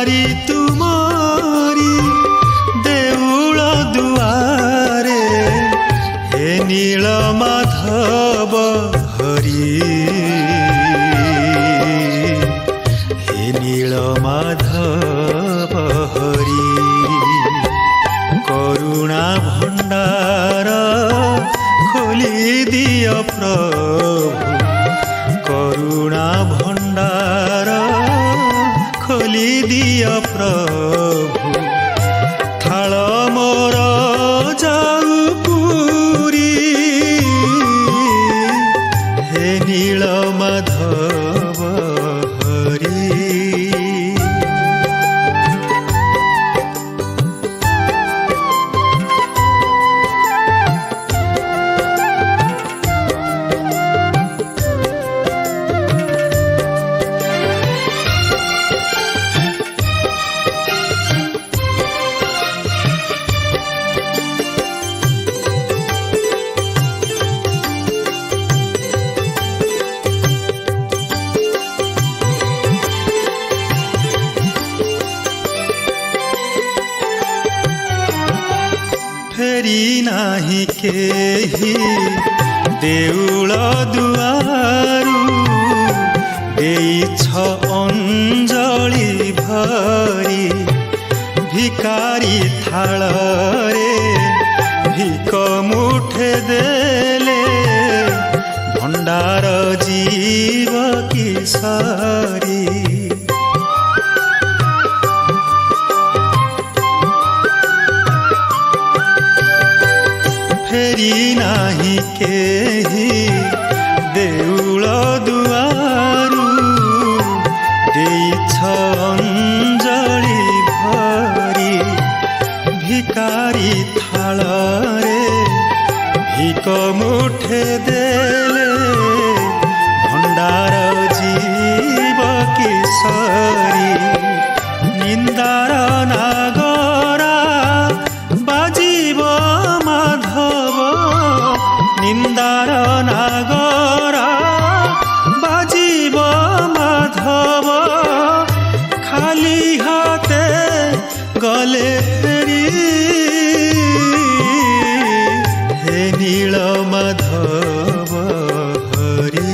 भिकारी तुमारी देउल दुआरे हे नील माधव हरि हे नील माधव हरि करुणा भंडार खोली दिय प्रभु करुणा भंडार खोली दिय प्रभु थाल मोर जाऊ पुरी हे नील माधव हरि फेरी नाही केही देउल दुआरु देइछ अंजलि भरी भिकारी थाल रे भिक मुठे देले भंडार जीव किशोरी फेरी नाही केही देउल दुआरु देइछ अंजलि भरी भिकारी थाल रे भिक मुठे देले भंडार जीव किशोरी निंदार नागरा बाजीव माधव निंदार नागरा बाजीव माधव खाली हाथे गले फेरी हे नील माधव हरि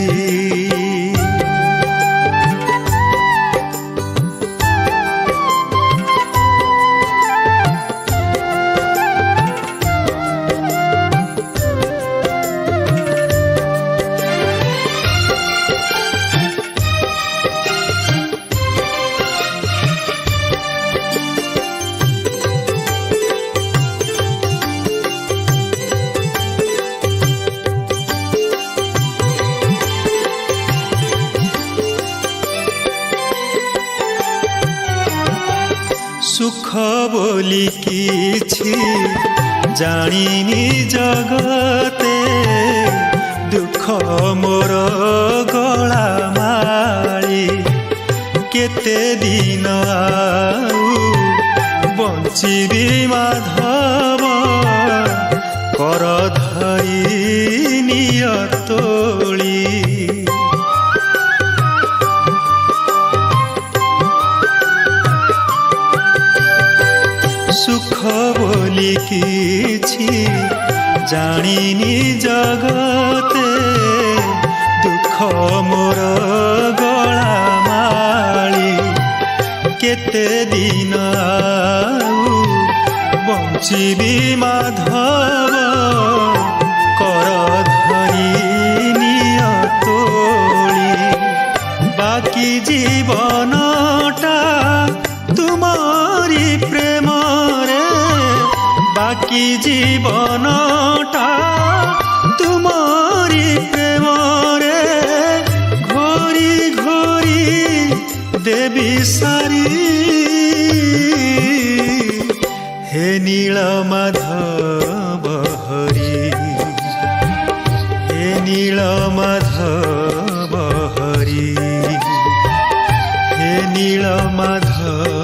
सुख बोली किछि जानिनी जगते दुख मोर गला माली केते दिन आउ बंचिबी माधव कर धरी निय तोली सुख बोली किछि जानिनी जगते दुख मोर गला माली केते दिन आउ बंचिबी माधव कर धरी निय तोली बाकी जीवनटा तुमारी प्रेम बाकी जीवनटा तुमारी प्रेम रे घोरी घोरी देवी सारी हे नील माधव हरि हे नील माधव हरि हे नील माधव